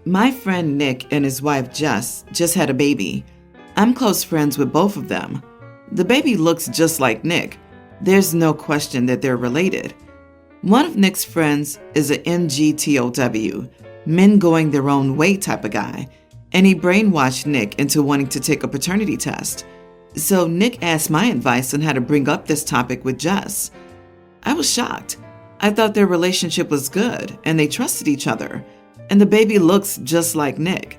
My friend Nick and his wife Jess just had a baby. I'm close friends with both of them. The baby looks just like Nick. There's no question that they're related. One of Nick's friends is a MGTOW, men going their own way type of guy, and he brainwashed Nick into wanting to take a paternity test. So Nick asked my advice on how to bring up this topic with Jess. I was shocked. I thought their relationship was good and they trusted each other, and the baby looks just like Nick.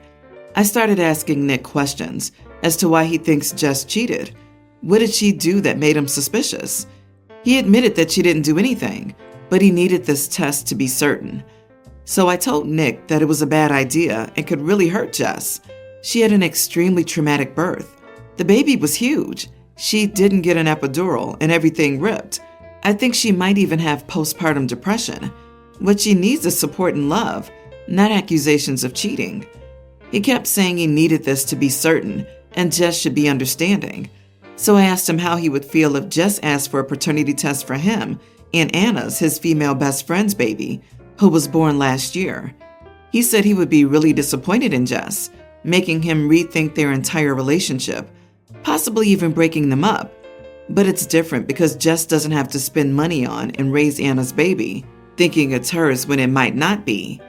I started asking Nick questions as to why he thinks Jess cheated. What did she do that made him suspicious? He admitted that she didn't do anything, but he needed this test to be certain. So I told Nick that it was a bad idea and could really hurt Jess. She had an extremely traumatic birth. The baby was huge. She didn't get an epidural and everything ripped. I think she might even have postpartum depression. What she needs is support and love, not accusations of cheating. He kept saying he needed this to be certain and Jess should be understanding. So I asked him how he would feel if Jess asked for a paternity test for him and Anna's, his female best friend's baby, who was born last year. He said he would be really disappointed in Jess, making him rethink their entire relationship, possibly even breaking them up. But it's different because Jess doesn't have to spend money on and raise Anna's baby, thinking it's hers when it might not be.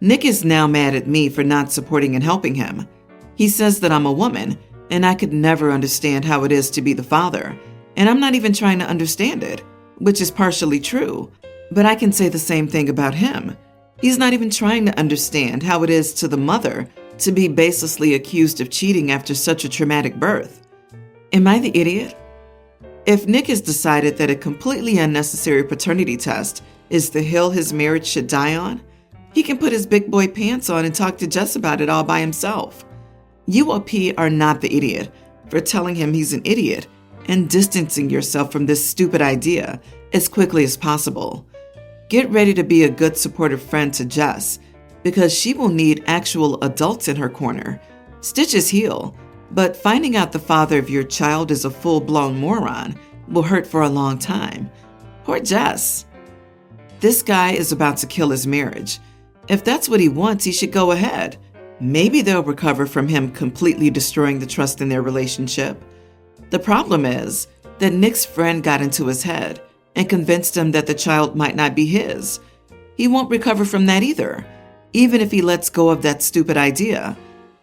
Nick is now mad at me for not supporting and helping him. He says that I'm a woman, and I could never understand how it is to be the father, and I'm not even trying to understand it, which is partially true, but I can say the same thing about him. He's not even trying to understand how it is to the mother to be baselessly accused of cheating after such a traumatic birth. Am I the idiot? If Nick has decided that a completely unnecessary paternity test is the hill his marriage should die on, he can put his big boy pants on and talk to Jess about it all by himself. You, OP, are not the idiot for telling him he's an idiot and distancing yourself from this stupid idea as quickly as possible. Get ready to be a good supportive friend to Jess because she will need actual adults in her corner. Stitches heal, but finding out the father of your child is a full-blown moron will hurt for a long time. Poor Jess. This guy is about to kill his marriage. If that's what he wants, he should go ahead. Maybe they'll recover from him completely destroying the trust in their relationship. The problem is that Nick's friend got into his head and convinced him that the child might not be his. He won't recover from that either, even if he lets go of that stupid idea.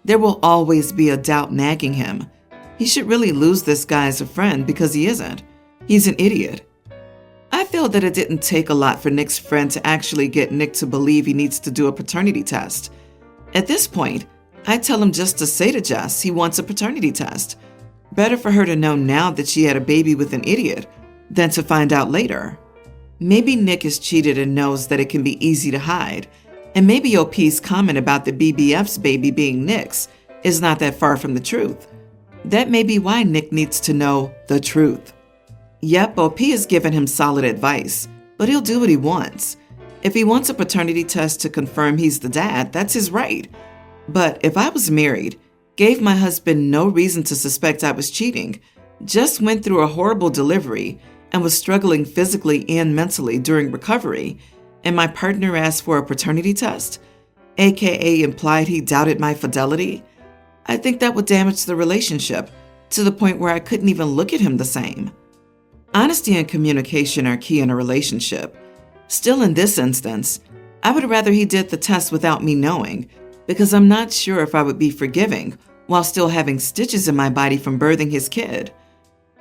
There will always be a doubt nagging him. He should really lose this guy as a friend because he isn't. He's an idiot. I feel that it didn't take a lot for Nick's friend to actually get Nick to believe he needs to do a paternity test. At this point, I tell him just to say to Jess he wants a paternity test. Better for her to know now that she had a baby with an idiot than to find out later. Maybe Nick is cheated and knows that it can be easy to hide, and maybe OP's comment about the BBF's baby being Nick's is not that far from the truth. That may be why Nick needs to know the truth. Yep, OP has given him solid advice, but he'll do what he wants. If he wants a paternity test to confirm he's the dad, that's his right. But if I was married, gave my husband no reason to suspect I was cheating, just went through a horrible delivery and was struggling physically and mentally during recovery, and my partner asked for a paternity test, aka implied he doubted my fidelity, I think that would damage the relationship to the point where I couldn't even look at him the same. Honesty and communication are key in a relationship. Still, in this instance, I would rather he did the test without me knowing, because I'm not sure if I would be forgiving while still having stitches in my body from birthing his kid.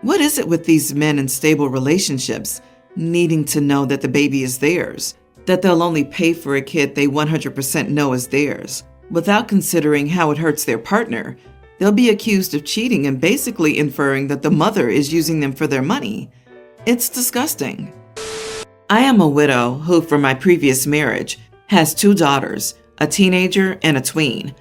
What is it with these men in stable relationships needing to know that the baby is theirs, that they'll only pay for a kid they 100% know is theirs? Without considering how it hurts their partner, they'll be accused of cheating and basically inferring that the mother is using them for their money. It's disgusting. I am a widow who, from my previous marriage, has 2 daughters, a teenager and a tween.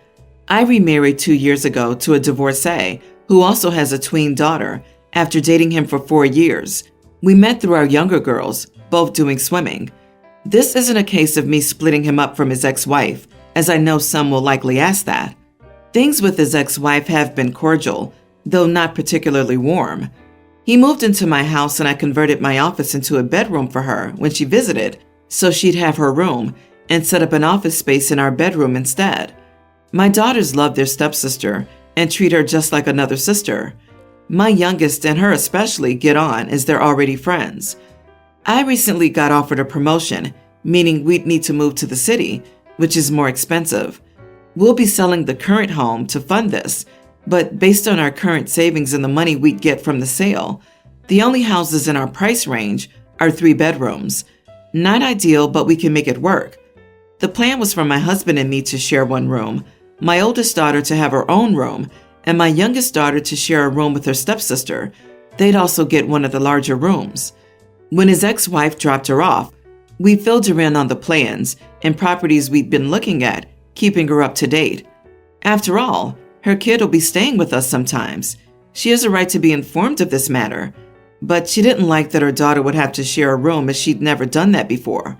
I remarried 2 years ago to a divorcee who also has a tween daughter after dating him for 4 years. We met through our younger girls, both doing swimming. This isn't a case of me splitting him up from his ex-wife, as I know some will likely ask that. Things with his ex-wife have been cordial, though not particularly warm. He moved into my house and I converted my office into a bedroom for her when she visited, so she'd have her room, and set up an office space in our bedroom instead. My daughters love their stepsister and treat her just like another sister. My youngest and her especially get on as they're already friends. I recently got offered a promotion, meaning we'd need to move to the city, which is more expensive. We'll be selling the current home to fund this, but based on our current savings and the money we'd get from the sale, the only houses in our price range are 3 bedrooms. Not ideal, but we can make it work. The plan was for my husband and me to share one room, my oldest daughter to have her own room, and my youngest daughter to share a room with her stepsister. They'd also get one of the larger rooms. When his ex-wife dropped her off, we filled her in on the plans and properties we'd been looking at, keeping her up to date. After all, her kid will be staying with us sometimes. She has a right to be informed of this matter. But she didn't like that her daughter would have to share a room as she'd never done that before.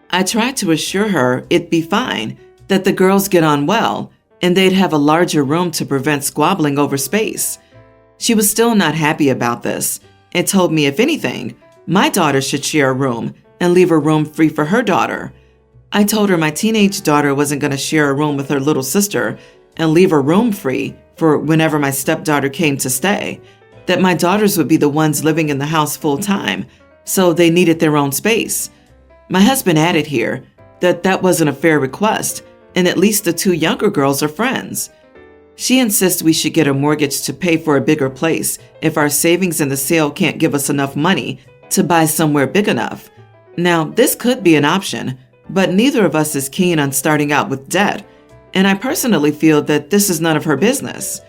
I tried to assure her it'd be fine, that the girls get on well, and they'd have a larger room to prevent squabbling over space. She was still not happy about this and told me, if anything, my daughter should share a room and leave a room free for her daughter. I told her my teenage daughter wasn't going to share a room with her little sister and leave her room free for whenever my stepdaughter came to stay, that my daughters would be the ones living in the house full time, so they needed their own space. My husband added here that that wasn't a fair request, and at least the 2 younger girls are friends. She insists we should get a mortgage to pay for a bigger place if our savings in the sale can't give us enough money to buy somewhere big enough. Now, this could be an option, but neither of us is keen on starting out with debt, and I personally feel that this is none of her business.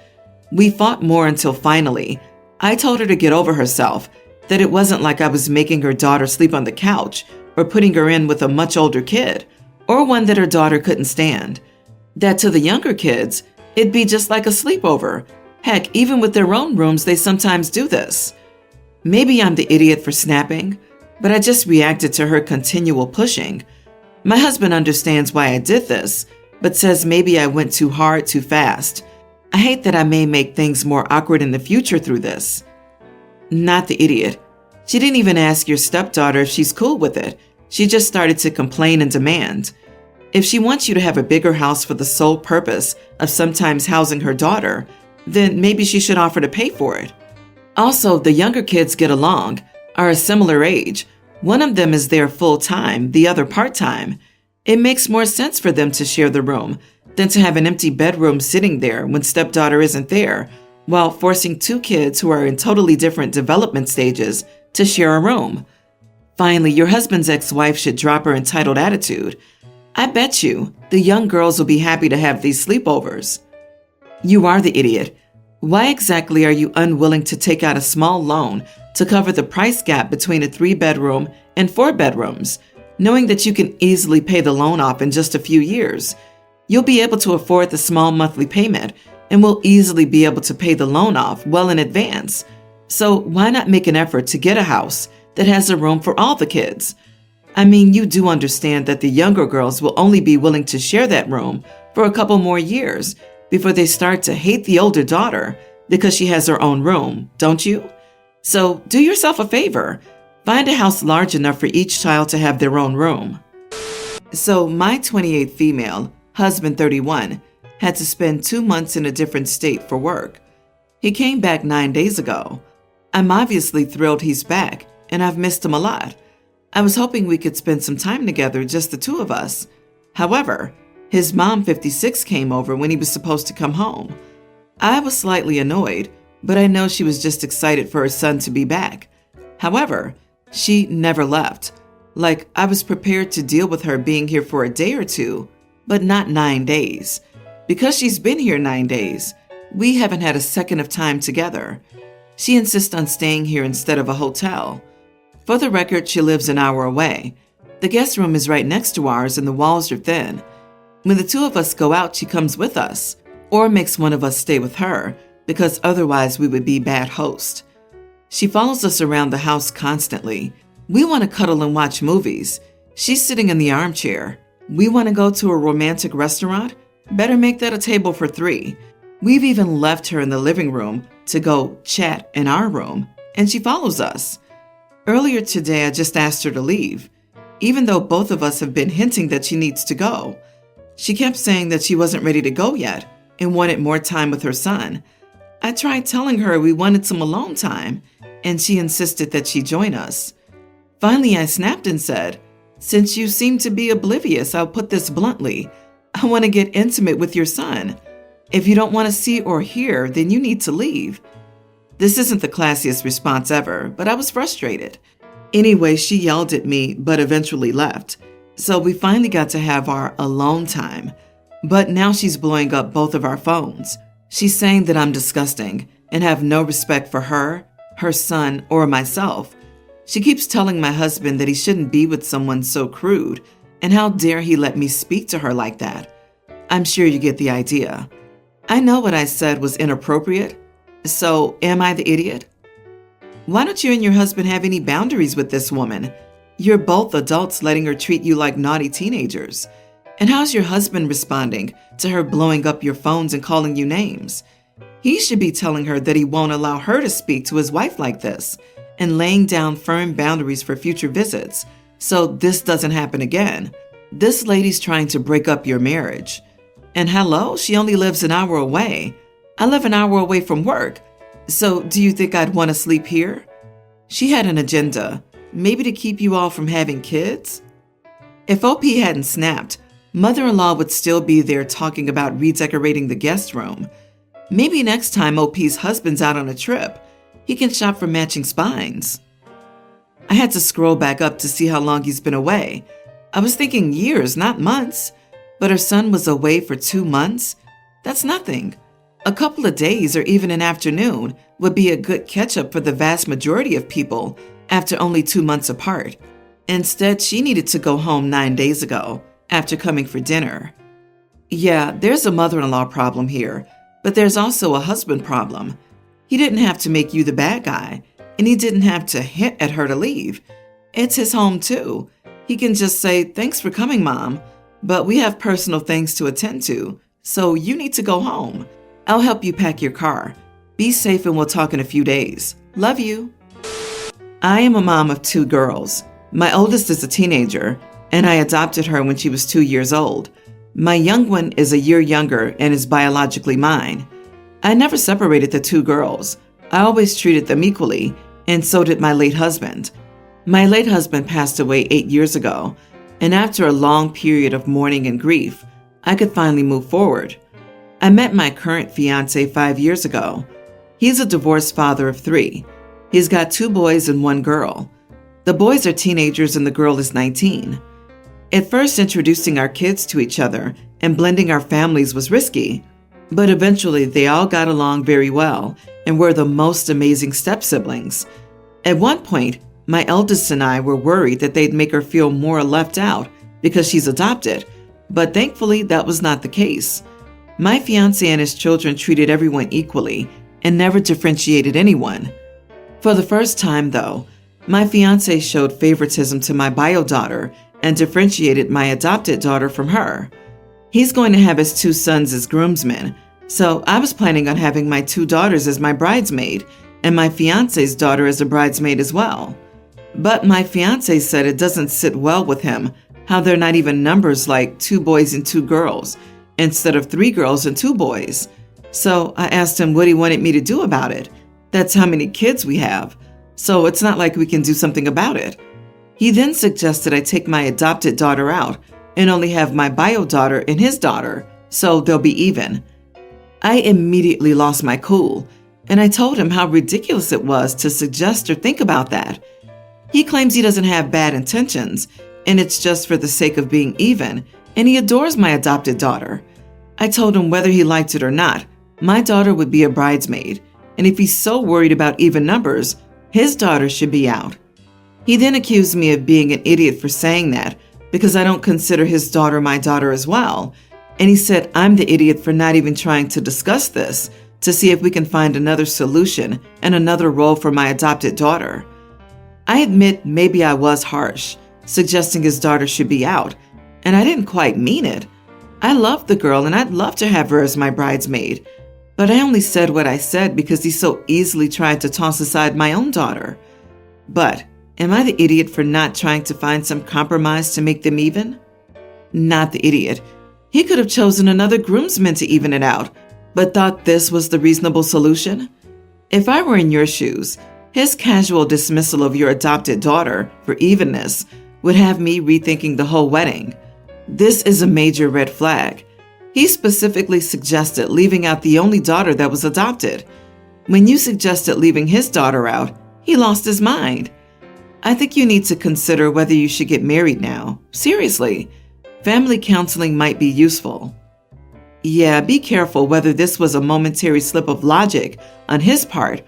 We fought more until finally, I told her to get over herself, that it wasn't like I was making her daughter sleep on the couch or putting her in with a much older kid, or one that her daughter couldn't stand. That to the younger kids, it'd be just like a sleepover. Heck, even with their own rooms, they sometimes do this. Maybe I'm the idiot for snapping, but I just reacted to her continual pushing. My husband understands why I did this, but says maybe I went too hard too fast. I hate that I may make things more awkward in the future through this. Not the idiot. She didn't even ask your stepdaughter if she's cool with it. She just started to complain and demand. If she wants you to have a bigger house for the sole purpose of sometimes housing her daughter, then maybe she should offer to pay for it. Also, the younger kids get along, are a similar age. One of them is there full-time, the other part-time. It makes more sense for them to share the room than to have an empty bedroom sitting there when stepdaughter isn't there, while forcing 2 kids who are in totally different development stages to share a room. Finally, your husband's ex-wife should drop her entitled attitude. I bet you the young girls will be happy to have these sleepovers. You are the idiot. Why exactly are you unwilling to take out a small loan to cover the price gap between a 3-bedroom and 4 bedrooms, knowing that you can easily pay the loan off in just a few years? You'll be able to afford the small monthly payment and will easily be able to pay the loan off well in advance. So why not make an effort to get a house that has a room for all the kids? I mean, you do understand that the younger girls will only be willing to share that room for a couple more years before they start to hate the older daughter because she has her own room, don't you? So do yourself a favor. Find a house large enough for each child to have their own room. So my 28 female, husband 31, had to spend 2 months in a different state for work. He came back 9 days ago. I'm obviously thrilled he's back, and I've missed him a lot. I was hoping we could spend some time together, just the 2 of us. However, his mom, 56, came over when he was supposed to come home. I was slightly annoyed, but I know she was just excited for her son to be back. However, she never left. Like, I was prepared to deal with her being here for a day or 2, but not 9 days. Because she's been here 9 days, we haven't had a second of time together. She insists on staying here instead of a hotel. For the record, she lives an hour away. The guest room is right next to ours and the walls are thin. When the 2 of us go out, she comes with us, or makes one of us stay with her, because otherwise we would be bad hosts. She follows us around the house constantly. We want to cuddle and watch movies. She's sitting in the armchair. We want to go to a romantic restaurant? Better make that a table for 3. We've even left her in the living room to go chat in our room, and she follows us. Earlier today, I just asked her to leave, even though both of us have been hinting that she needs to go. She kept saying that she wasn't ready to go yet and wanted more time with her son. I tried telling her we wanted some alone time, and she insisted that she join us. Finally, I snapped and said, "Since you seem to be oblivious, I'll put this bluntly. I want to get intimate with your son. If you don't want to see or hear, then you need to leave." This isn't the classiest response ever, but I was frustrated. Anyway, she yelled at me, but eventually left. So we finally got to have our alone time. But now she's blowing up both of our phones. She's saying that I'm disgusting and have no respect for her, her son, or myself. She keeps telling my husband that he shouldn't be with someone so crude, and how dare he let me speak to her like that. I'm sure you get the idea. I know what I said was inappropriate. So, am I the idiot? Why don't you and your husband have any boundaries with this woman? You're both adults letting her treat you like naughty teenagers. And how's your husband responding to her blowing up your phones and calling you names? He should be telling her that he won't allow her to speak to his wife like this and laying down firm boundaries for future visits so this doesn't happen again. This lady's trying to break up your marriage. And hello, she only lives an hour away. I live an hour away from work. So do you think I'd want to sleep here? She had an agenda, maybe to keep you all from having kids? If OP hadn't snapped, mother-in-law would still be there talking about redecorating the guest room. Maybe next time OP's husband's out on a trip, he can shop for matching spines. I had to scroll back up to see how long he's been away. I was thinking years, not months. But her son was away for 2 months? That's nothing. A couple of days or even an afternoon would be a good catch-up for the vast majority of people after only 2 months apart. Instead, she needed to go home 9 days ago after coming for dinner. Yeah, there's a mother-in-law problem here, but there's also a husband problem. He didn't have to make you the bad guy, and he didn't have to hint at her to leave. It's his home too. He can just say, "Thanks for coming, Mom, but we have personal things to attend to, so you need to go home. I'll help you pack your car. Be safe and we'll talk in a few days. Love you." I am a mom of 2 girls. My oldest is a teenager, and I adopted her when she was 2 years old. My young one is a year younger and is biologically mine. I never separated the 2 girls. I always treated them equally, and so did my late husband. My late husband passed away 8 years ago, and after a long period of mourning and grief, I could finally move forward. I met my current fiance 5 years ago. He's a divorced father of 3. He's got 2 boys and 1 girl. The boys are teenagers and the girl is 19. At first, introducing our kids to each other and blending our families was risky, but eventually they all got along very well and were the most amazing step-siblings. At one point, my eldest and I were worried that they'd make her feel more left out because she's adopted, but thankfully that was not the case. My fiancé and his children treated everyone equally and never differentiated anyone. For the first time, though, my fiancé showed favoritism to my bio daughter and differentiated my adopted daughter from her. He's going to have his 2 sons as groomsmen, so I was planning on having my 2 daughters as my bridesmaid and my fiancé's daughter as a bridesmaid as well. But my fiancé said it doesn't sit well with him how they're not even numbers like 2 boys and 2 girls instead of 3 girls and 2 boys. So I asked him what he wanted me to do about it. That's how many kids we have, so it's not like we can do something about it. He then suggested I take my adopted daughter out and only have my bio daughter and his daughter, so they'll be even. I immediately lost my cool, and I told him how ridiculous it was to suggest or think about that. He claims he doesn't have bad intentions, and it's just for the sake of being even, and he adores my adopted daughter. I told him whether he liked it or not, my daughter would be a bridesmaid, and if he's so worried about even numbers, his daughter should be out. He then accused me of being an idiot for saying that because I don't consider his daughter my daughter as well, and he said I'm the idiot for not even trying to discuss this to see if we can find another solution and another role for my adopted daughter. I admit maybe I was harsh, suggesting his daughter should be out, and I didn't quite mean it. I love the girl and I'd love to have her as my bridesmaid, but I only said what I said because he so easily tried to toss aside my own daughter. But am I the idiot for not trying to find some compromise to make them even? Not the idiot. He could have chosen another groomsman to even it out, but thought this was the reasonable solution. If I were in your shoes, his casual dismissal of your adopted daughter for evenness would have me rethinking the whole wedding. This is a major red flag. He specifically suggested leaving out the only daughter that was adopted. When you suggested leaving his daughter out, he lost his mind. I think you need to consider whether you should get married now. Seriously, family counseling might be useful. Yeah, be careful whether this was a momentary slip of logic on his part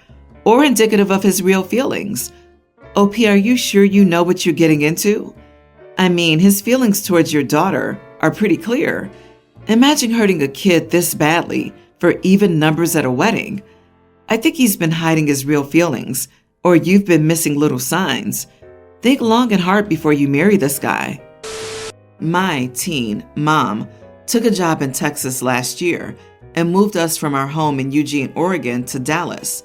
or indicative of his real feelings. OP, are you sure you know what you're getting into? I mean, his feelings towards your daughter are pretty clear. Imagine hurting a kid this badly for even numbers at a wedding. I think he's been hiding his real feelings, or you've been missing little signs. Think long and hard before you marry this guy. My teen mom took a job in Texas last year and moved us from our home in Eugene, Oregon to Dallas.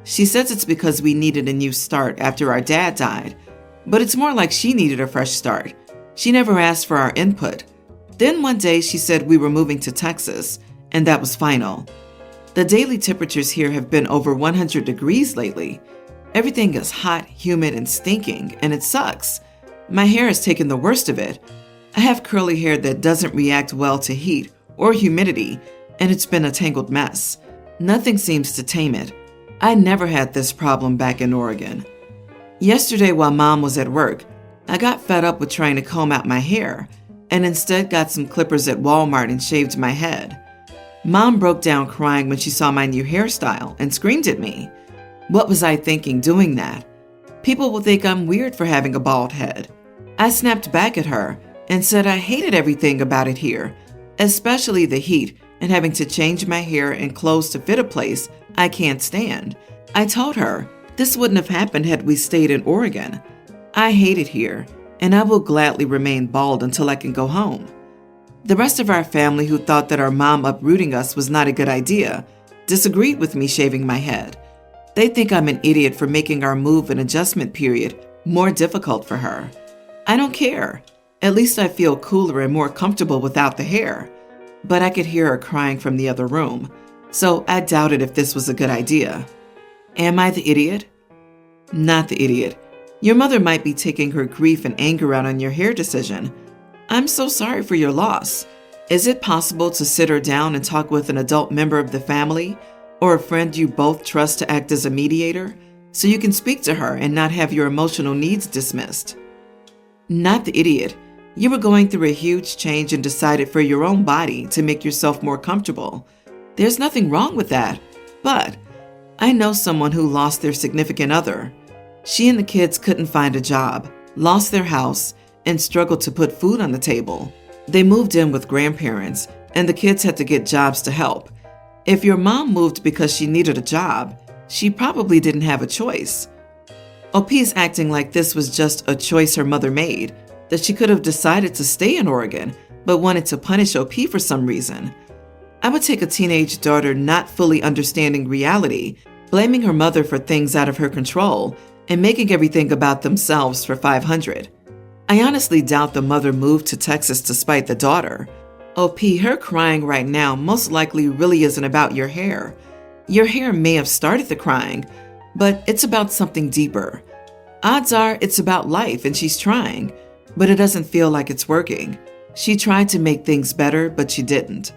She says it's because we needed a new start after our dad died, but it's more like she needed a fresh start. She never asked for our input. Then one day she said we were moving to Texas, and that was final. The daily temperatures here have been over 100 degrees lately. Everything is hot, humid, and stinking, and it sucks. My hair has taken the worst of it. I have curly hair that doesn't react well to heat or humidity, and it's been a tangled mess. Nothing seems to tame it. I never had this problem back in Oregon. Yesterday while Mom was at work, I got fed up with trying to comb out my hair and instead got some clippers at Walmart and shaved my head. Mom broke down crying when she saw my new hairstyle and screamed at me. What was I thinking doing that? People will think I'm weird for having a bald head. I snapped back at her and said I hated everything about it here, especially the heat and having to change my hair and clothes to fit a place I can't stand. I told her this wouldn't have happened had we stayed in Oregon. I hate it here, and I will gladly remain bald until I can go home. The rest of our family, who thought that our mom uprooting us was not a good idea, disagreed with me shaving my head. They think I'm an idiot for making our move and adjustment period more difficult for her. I don't care. At least I feel cooler and more comfortable without the hair. But I could hear her crying from the other room, so I doubted if this was a good idea. Am I the idiot? Not the idiot. Your mother might be taking her grief and anger out on your hair decision. I'm so sorry for your loss. Is it possible to sit her down and talk with an adult member of the family or a friend you both trust to act as a mediator so you can speak to her and not have your emotional needs dismissed? Not the idiot. You were going through a huge change and decided for your own body to make yourself more comfortable. There's nothing wrong with that, but I know someone who lost their significant other. She and the kids couldn't find a job, lost their house, and struggled to put food on the table. They moved in with grandparents, and the kids had to get jobs to help. If your mom moved because she needed a job, she probably didn't have a choice. OP's acting like this was just a choice her mother made, that she could have decided to stay in Oregon, but wanted to punish OP for some reason. I would take a teenage daughter not fully understanding reality, blaming her mother for things out of her control, and making everything about themselves for 500. I honestly doubt the mother moved to Texas to spite the daughter. OP, her crying right now most likely really isn't about your hair. Your hair may have started the crying, but it's about something deeper. Odds are it's about life and she's trying, but it doesn't feel like it's working. She tried to make things better, but she didn't.